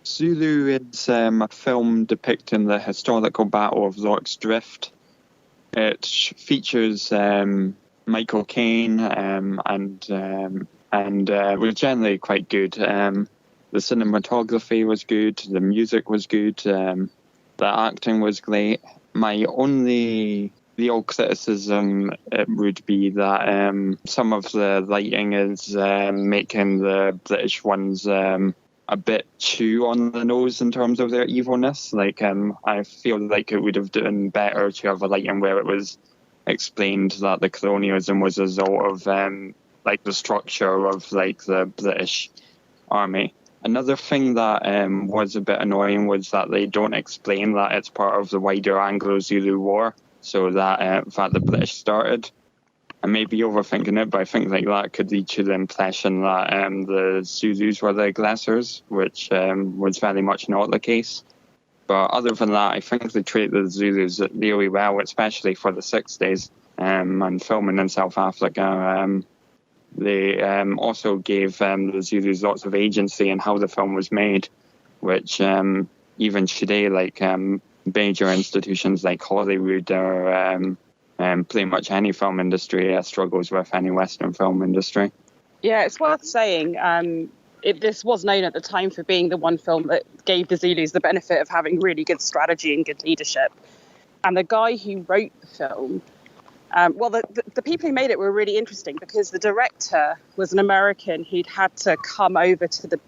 Zulu is a film depicting the historical Battle of Rorke's Drift. It features Michael Caine and was generally quite good. The cinematography was good, the music was good, the acting was great. My only real criticism would be that some of the lighting is making the British ones a bit too on the nose in terms of their evilness. Like, I feel like it would have done better to have a lighting where it was explained that the colonialism was a result of like the structure of like the British army. Another thing that was a bit annoying was that they don't explain that it's part of the wider Anglo-Zulu War, so that in fact the British started. I may be overthinking it, but I think like that could lead to the impression that the Zulus were the aggressors, which was very much not the case. But other than that, I think they treat the Zulus really well, especially for the 60s and filming in South Africa. They also gave the Zulus lots of agency in how the film was made, which even today, like major institutions like Hollywood or pretty much any film industry struggles with, any Western film industry. Yeah, it's worth saying this was known at the time for being the one film that gave the Zulus the benefit of having really good strategy and good leadership. And the guy who wrote the film, the people who made it were really interesting because the director was an American who'd had to come over to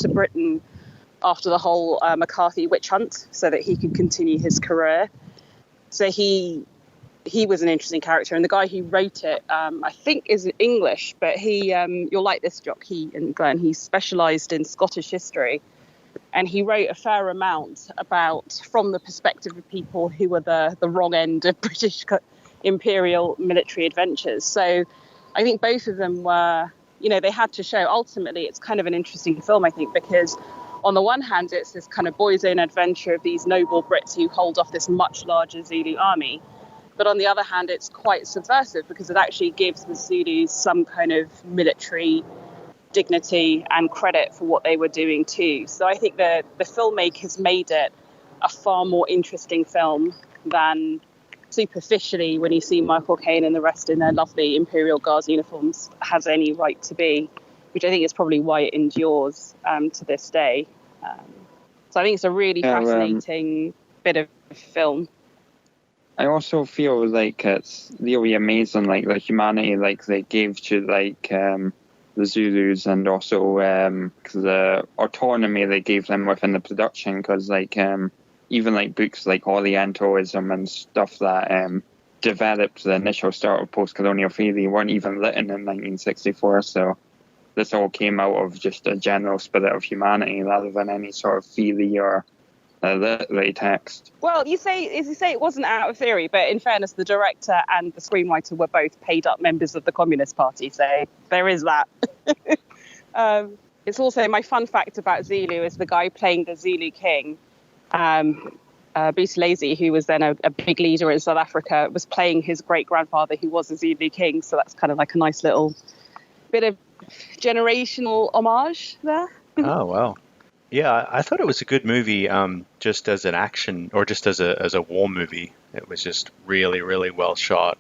Britain after the whole McCarthy witch hunt so that he could continue his career. So he was an interesting character, and the guy who wrote it, I think, is English, but you'll like this, Jock, he and Glen, he specialised in Scottish history, and he wrote a fair amount from the perspective of people who were the wrong end of British imperial military adventures. So I think both of them were, they had to show, ultimately, it's kind of an interesting film, I think, because on the one hand, it's this kind of boys' own adventure of these noble Brits who hold off this much larger Zulu army. But on the other hand, it's quite subversive because it actually gives the Zulus some kind of military dignity and credit for what they were doing too. So I think the filmmakers made it a far more interesting film than superficially, when you see Michael Caine and the rest in their lovely Imperial Guards uniforms, has any right to be, which I think is probably why it endures to this day. So I think it's a really fascinating bit of film. I also feel like it's really amazing, like the humanity like they gave to like the Zulus, and also the autonomy they gave them within the production, because like even like books like Orientalism and stuff that developed the initial start of post-colonial theory weren't even written in 1964. So this all came out of just a general spirit of humanity rather than any sort of theory or literary text. Well, you say it wasn't out of theory, but in fairness, the director and the screenwriter were both paid up members of the Communist Party, so there is that. It's also, my fun fact about Zulu is the guy playing the Zulu king, Buthelezi, who was then a big leader in South Africa, was playing his great-grandfather who was a Zulu king, so that's kind of like a nice little bit of generational homage there. Oh, wow. Yeah, I thought it was a good movie, just as an action, or just as a war movie. It was just really, really well shot.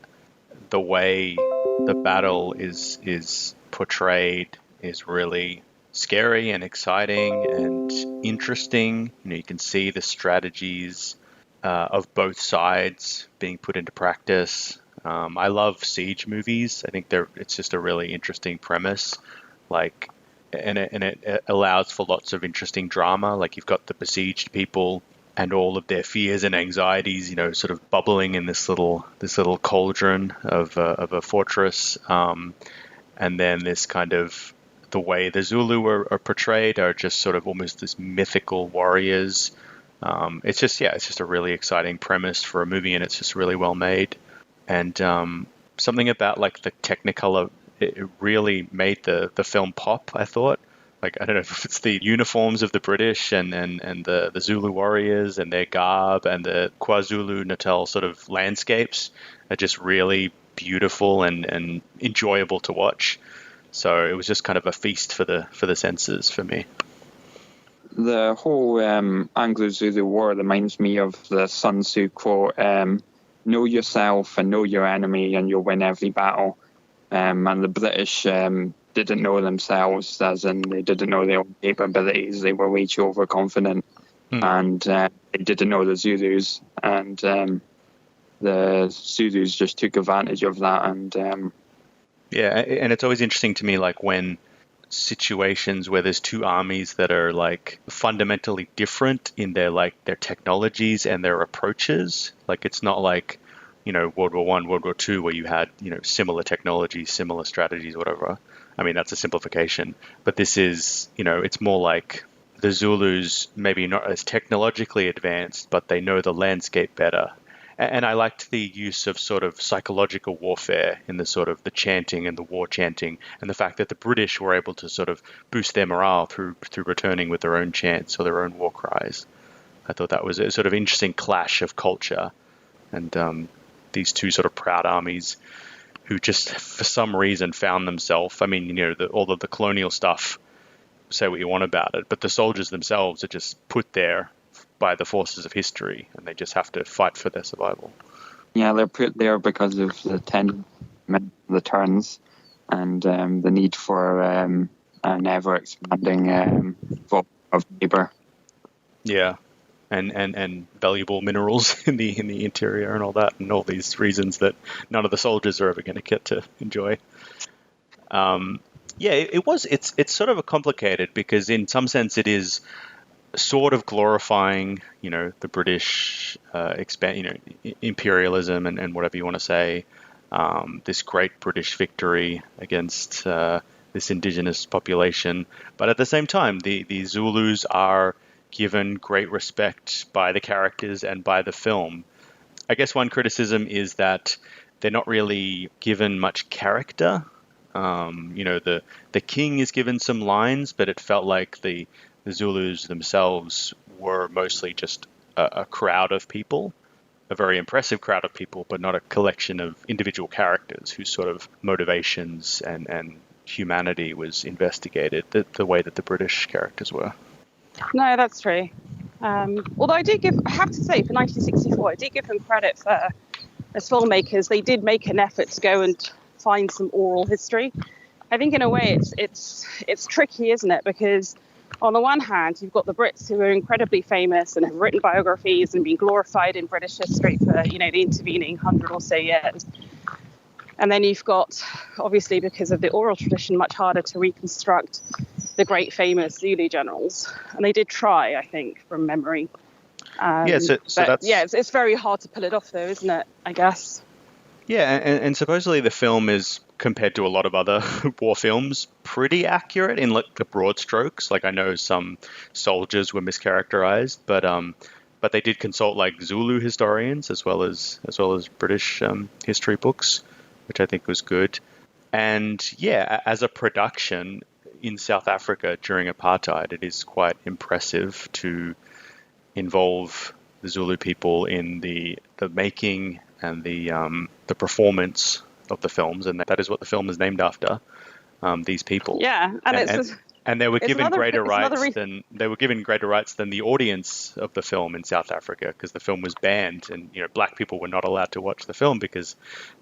The way the battle is portrayed is really scary and exciting and interesting. You can see the strategies of both sides being put into practice. I love siege movies. I think it's just a really interesting premise. And it allows for lots of interesting drama. Like, you've got the besieged people and all of their fears and anxieties, sort of bubbling in this little cauldron of a fortress. And then this kind of, the way the Zulu are portrayed are just sort of almost this mythical warriors. It's just a really exciting premise for a movie, and it's just really well made. And something about like the Technicolor, it really made the film pop, I thought. Like, I don't know if it's the uniforms of the British and the Zulu warriors and their garb and the KwaZulu-Natal sort of landscapes are just really beautiful and enjoyable to watch. So it was just kind of a feast for the senses for me. The whole Anglo-Zulu War reminds me of the Sun Tzu quote, know yourself and know your enemy and you'll win every battle. And the British didn't know themselves, as in they didn't know their own capabilities. They were way too overconfident. And they didn't know the Zulus. And the Zulus just took advantage of that. And yeah, and it's always interesting to me, like when situations where there's two armies that are like fundamentally different in their technologies and their approaches. Like it's not like, World War One, World War Two, where you had, similar technologies, similar strategies, whatever. I mean, that's a simplification, but this is, it's more like the Zulus maybe not as technologically advanced, but they know the landscape better. And I liked the use of sort of psychological warfare in the sort of the chanting and the war chanting, and the fact that the British were able to sort of boost their morale through returning with their own chants or their own war cries. I thought that was a sort of interesting clash of culture, and these two sort of proud armies who just for some reason found themselves. I mean, all of the colonial stuff, say what you want about it, but the soldiers themselves are just put there by the forces of history, and they just have to fight for their survival. Yeah, they're put there because of the turns and the need for an ever-expanding volume of labour. Yeah, and valuable minerals in the interior and all that, and all these reasons that none of the soldiers are ever going to get to enjoy. It's sort of complicated because in some sense it is sort of glorifying, the British imperialism and whatever you want to say, this great British victory against this indigenous population. But at the same time, the Zulus are given great respect by the characters and by the film. I guess one criticism is that they're not really given much character. The king is given some lines, but it felt like the Zulus themselves were mostly just a crowd of people, a very impressive crowd of people, but not a collection of individual characters whose sort of motivations and humanity was investigated the way that the British characters were. No, that's true. Although I have to say, for 1964, I do give them credit for, as filmmakers, they did make an effort to go and find some oral history. I think in a way it's tricky, isn't it? Because on the one hand, you've got the Brits who are incredibly famous and have written biographies and been glorified in British history for, the intervening 100 or so years. And then you've got, obviously, because of the oral tradition, much harder to reconstruct the great famous Zulu generals. And they did try, I think, from memory. It's very hard to pull it off, though, isn't it, I guess? Yeah, and supposedly the film is, compared to a lot of other war films, pretty accurate in the broad strokes. Like I know some soldiers were mischaracterized, but they did consult Zulu historians as well as British history books, which I think was good. And yeah, as a production in South Africa during apartheid, it is quite impressive to involve the Zulu people in the making and the performance of the films, and that is what the film is named after. These people. Yeah, and they were given greater rights than the audience of the film in South Africa, because the film was banned, and black people were not allowed to watch the film because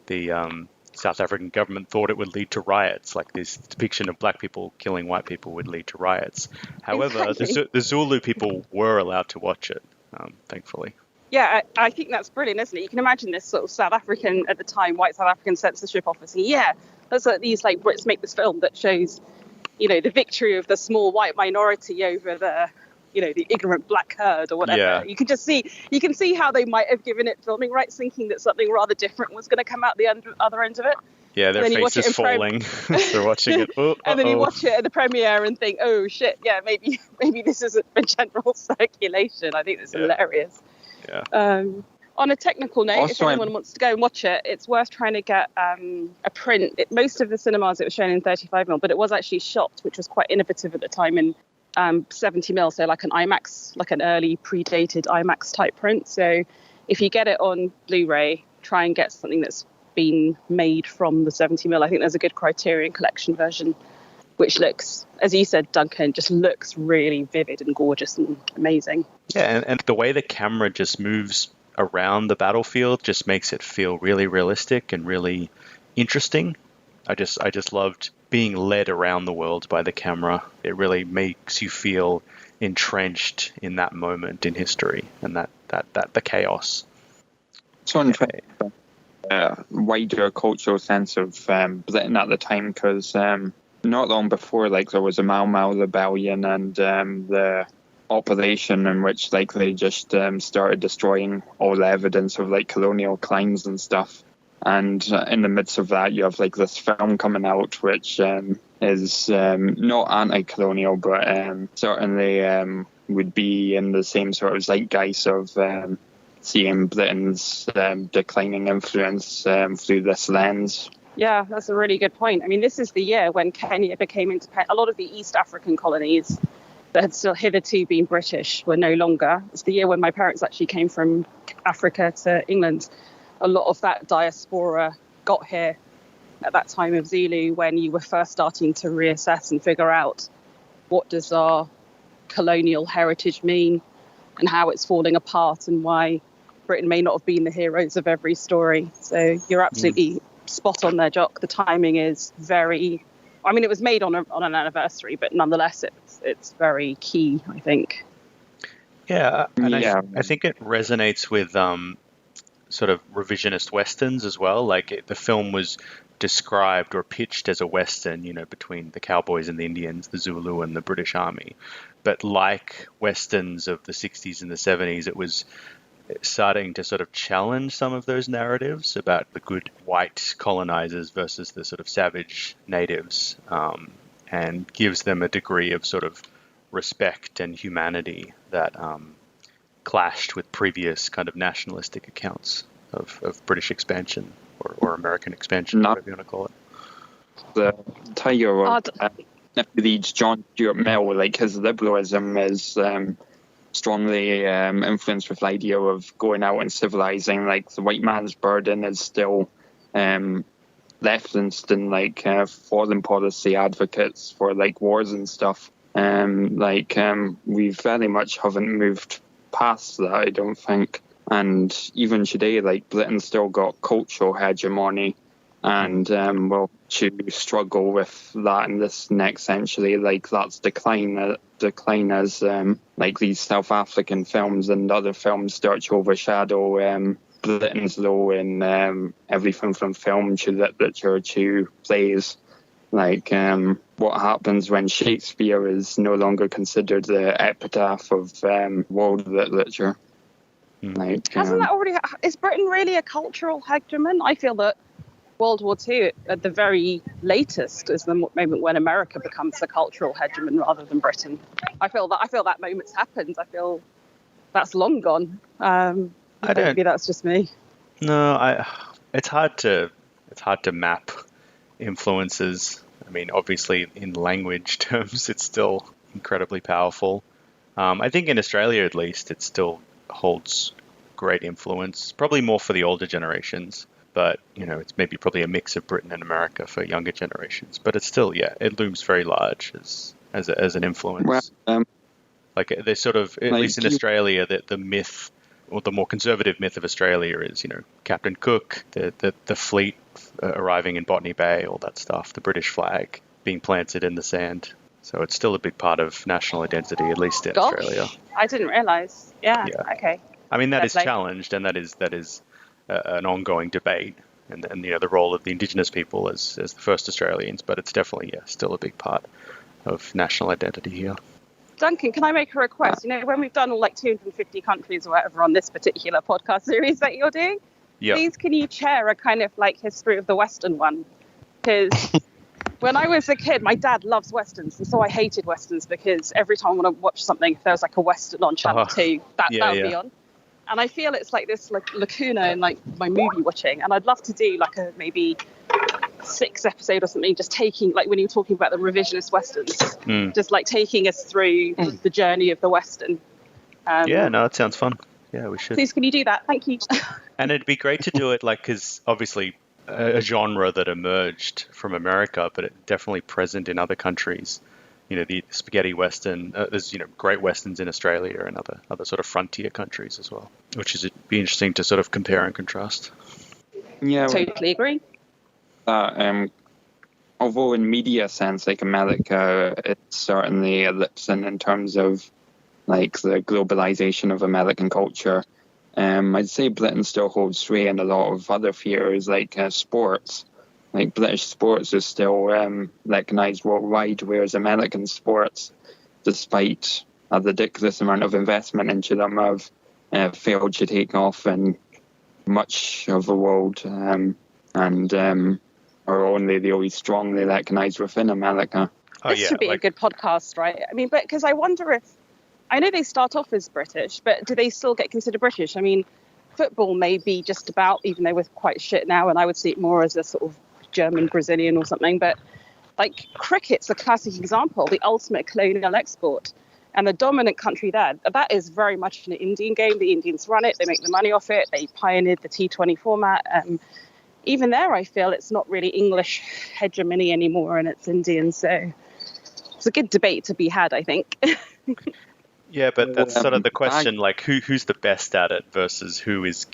the South African government thought it would lead to riots. Like this depiction of black people killing white people would lead to riots. However, exactly. The Zulu people were allowed to watch it, thankfully. Yeah, I think that's brilliant, isn't it? You can imagine this sort of South African, at the time, white South African censorship office. Yeah, let's let these Brits make this film that shows, the victory of the small white minority over the, the ignorant black herd or whatever. Yeah. You can see how they might have given it filming rights, thinking that something rather different was going to come out the other end of it. Yeah, their faces falling as they're watching it. And then you watch it at the premiere and think, oh shit, yeah, maybe this isn't for general circulation. I think it's hilarious. Yeah. On a technical note, if anyone wants to go and watch it, it's worth trying to get a print. Most of the cinemas it was shown in 35mm, but it was actually shot, which was quite innovative at the time, in 70mm, so like an IMAX, like an early predated IMAX type print. So if you get it on Blu-ray, try and get something that's been made from the 70mm. I think there's a good Criterion Collection version which looks, as you said, Duncan, just looks really vivid and gorgeous and amazing. Yeah, and the way the camera just moves around the battlefield just makes it feel really realistic and really interesting. I just loved being led around the world by the camera. It really makes you feel entrenched in that moment in history and that the chaos. It's one wider cultural sense of Britain at the time, because not long before, like, there was a Mau Mau rebellion and the operation in which, like, they just started destroying all the evidence of, like, colonial crimes and stuff. And in the midst of that, you have, like, this film coming out which is not anti-colonial, but certainly would be in the same sort of zeitgeist of seeing Britain's declining influence through this lens. Yeah, that's a really good point. I mean, this is the year when Kenya became independent. A lot of the East African colonies that had still hitherto been British were no longer. It's the year when my parents actually came from Africa to England. A lot of that diaspora got here at that time of Zulu, when you were first starting to reassess and figure out what does our colonial heritage mean and how it's falling apart and why Britain may not have been the heroes of every story. So you're absolutely spot on there, Jock. The timing is very... I mean, it was made on an anniversary, but nonetheless, it's very key, I think. Yeah, and I think it resonates with sort of revisionist westerns as well. Like, the film was described or pitched as a western, between the cowboys and the Indians, the Zulu and the British Army. But like westerns of the 60s and the 70s, it was starting to sort of challenge some of those narratives about the good white colonizers versus the sort of savage natives, and gives them a degree of sort of respect and humanity that clashed with previous kind of nationalistic accounts of British expansion or American expansion, whatever you want to call it. The tiger reads John Stuart Mill, like, his liberalism is strongly influenced with the idea of going out and civilizing. Like, the white man's burden is still referenced in, like, foreign policy advocates for, like, wars and stuff. We very much haven't moved past that, I don't think. And even today, like, Britain's still got cultural hegemony, and will to struggle with that in this next century. Like, that's decline as like, these South African films and other films start to overshadow Britain's role in everything from film to literature to plays. Like, what happens when Shakespeare is no longer considered the epitaph of world literature? Like, hasn't that already? Is Britain really a cultural hegemon? I feel that World War II, at the very latest, is the moment when America becomes the cultural hegemon rather than Britain. I feel that moment's happened. I feel that's long gone. Maybe that's just me. No, it's hard to map influences. I mean, obviously, in language terms, it's still incredibly powerful. I think in Australia, at least, it still holds great influence, probably more for the older generations, but it's maybe probably a mix of Britain and America for younger generations, but it's still, it looms very large as an influence. Well, like, they sort of, at least in Australia, the myth, or the more conservative myth of Australia is, Captain Cook, the fleet arriving in Botany Bay, all that stuff, the British flag being planted in the sand. So it's still a big part of national identity, at least in Australia. I didn't realise. Yeah. Okay. I mean, that is challenged, and that is an ongoing debate, and the role of the Indigenous people as the first Australians. But it's definitely still a big part of national identity here. Duncan, can I make a request? When we've done all, like, 250 countries or whatever on this particular podcast series that you're doing, please can you chair a kind of, like, history of the Western one? Because when I was a kid, my dad loves Westerns, and so I hated Westerns because every time I want to watch something, if there was, like, a Western on Channel 2, that would be on. And I feel it's like this, like, lacuna in, like, my movie watching. And I'd love to do, like, a maybe 6 episode or something, just taking, like, when you were talking about the revisionist Westerns, just, like, taking us through the journey of the Western. It sounds fun. Yeah, we should. Please, can you do that? Thank you. And it'd be great to do it, like, because obviously a genre that emerged from America, but it definitely present in other countries. The spaghetti western. There's great westerns in Australia and other sort of frontier countries as well, which is be interesting to sort of compare and contrast. Yeah, Totally agree. Although in media sense, like America, it's certainly ellipsing in terms of like the globalization of American culture. I'd say Britain still holds sway in a lot of other spheres, like sports. Like British sports is still recognised worldwide, whereas American sports, despite a ridiculous amount of investment into them, have failed to take off in much of the world, and are only really strongly recognised within America. This should be a good podcast, right? I mean, but because I wonder if, I know they start off as British, but do they still get considered British? I mean, football may be just about, even though we're quite shit now, and I would see it more as a sort of German Brazilian or something, but like cricket's a classic example, the ultimate colonial export. And the dominant country there, that is very much an Indian game. The Indians run it, they make the money off it, they pioneered the T20 format. Even there, I feel it's not really English hegemony anymore, and it's Indian. So it's a good debate to be had, I think. Yeah, but that's sort of the question, like who's the best at it versus who's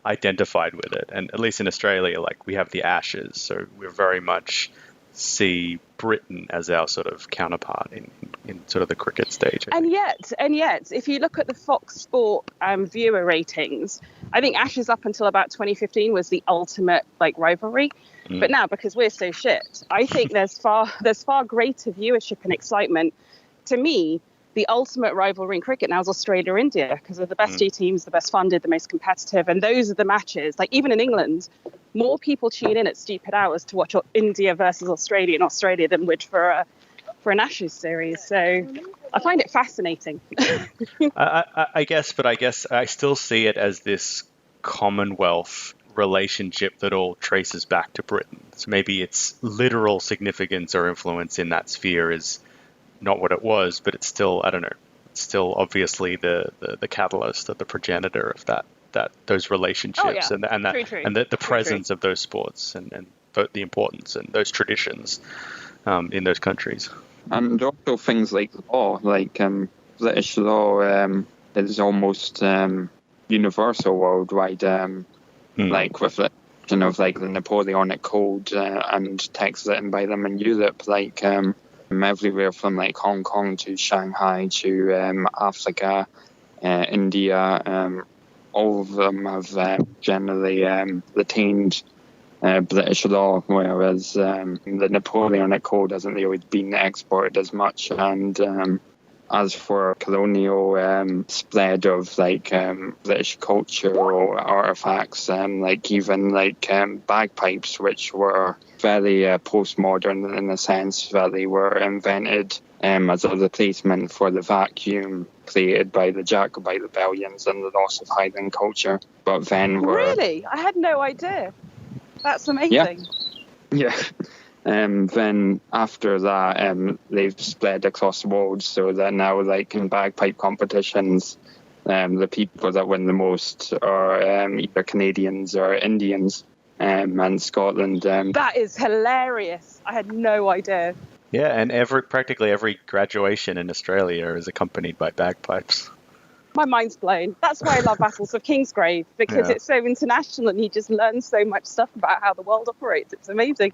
identified with it. And at least in Australia, like we have the Ashes, so we very much see Britain as our sort of counterpart in sort of the cricket stage. And yet, if you look at the Fox Sport viewer ratings, I think Ashes up until about 2015 was the ultimate like rivalry. But now, because we're so shit, I think there's far greater viewership and excitement. To me, the ultimate rivalry in cricket now is Australia-India, because they're the best two teams, the best funded, the most competitive. And those are the matches. Like even in England, more people tune in at stupid hours to watch India versus Australia in Australia than would for an Ashes series. So I find it fascinating. I guess I still see it as this Commonwealth relationship that all traces back to Britain. So maybe its literal significance or influence in that sphere is not what it was, but it's still, I don't know, it's still obviously the catalyst or the progenitor of those relationships and the presence of those sports and the importance and those traditions in those countries. And also things like law, like British law is almost universal worldwide, like with the like the Napoleonic Code and texts written by them in Europe, like everywhere from like Hong Kong to Shanghai to Africa, India, all of them have generally retained British law, whereas the Napoleonic Code hasn't really been exported as much. And as for colonial spread of like British cultural artifacts, like even like bagpipes, which were very postmodern in the sense that they were invented as a replacement for the vacuum created by the Jacobite rebellions and the loss of Highland culture. But then Really? I had no idea. That's amazing. Yeah. Then after that, they've spread across the world, so that now, like in bagpipe competitions, the people that win the most are either Canadians or Indians, and Scotland. That is hilarious. I had no idea. Yeah, and practically every graduation in Australia is accompanied by bagpipes. My mind's blown. That's why I love Battles of Kingsgrave, because it's so international and you just learn so much stuff about how the world operates. It's amazing.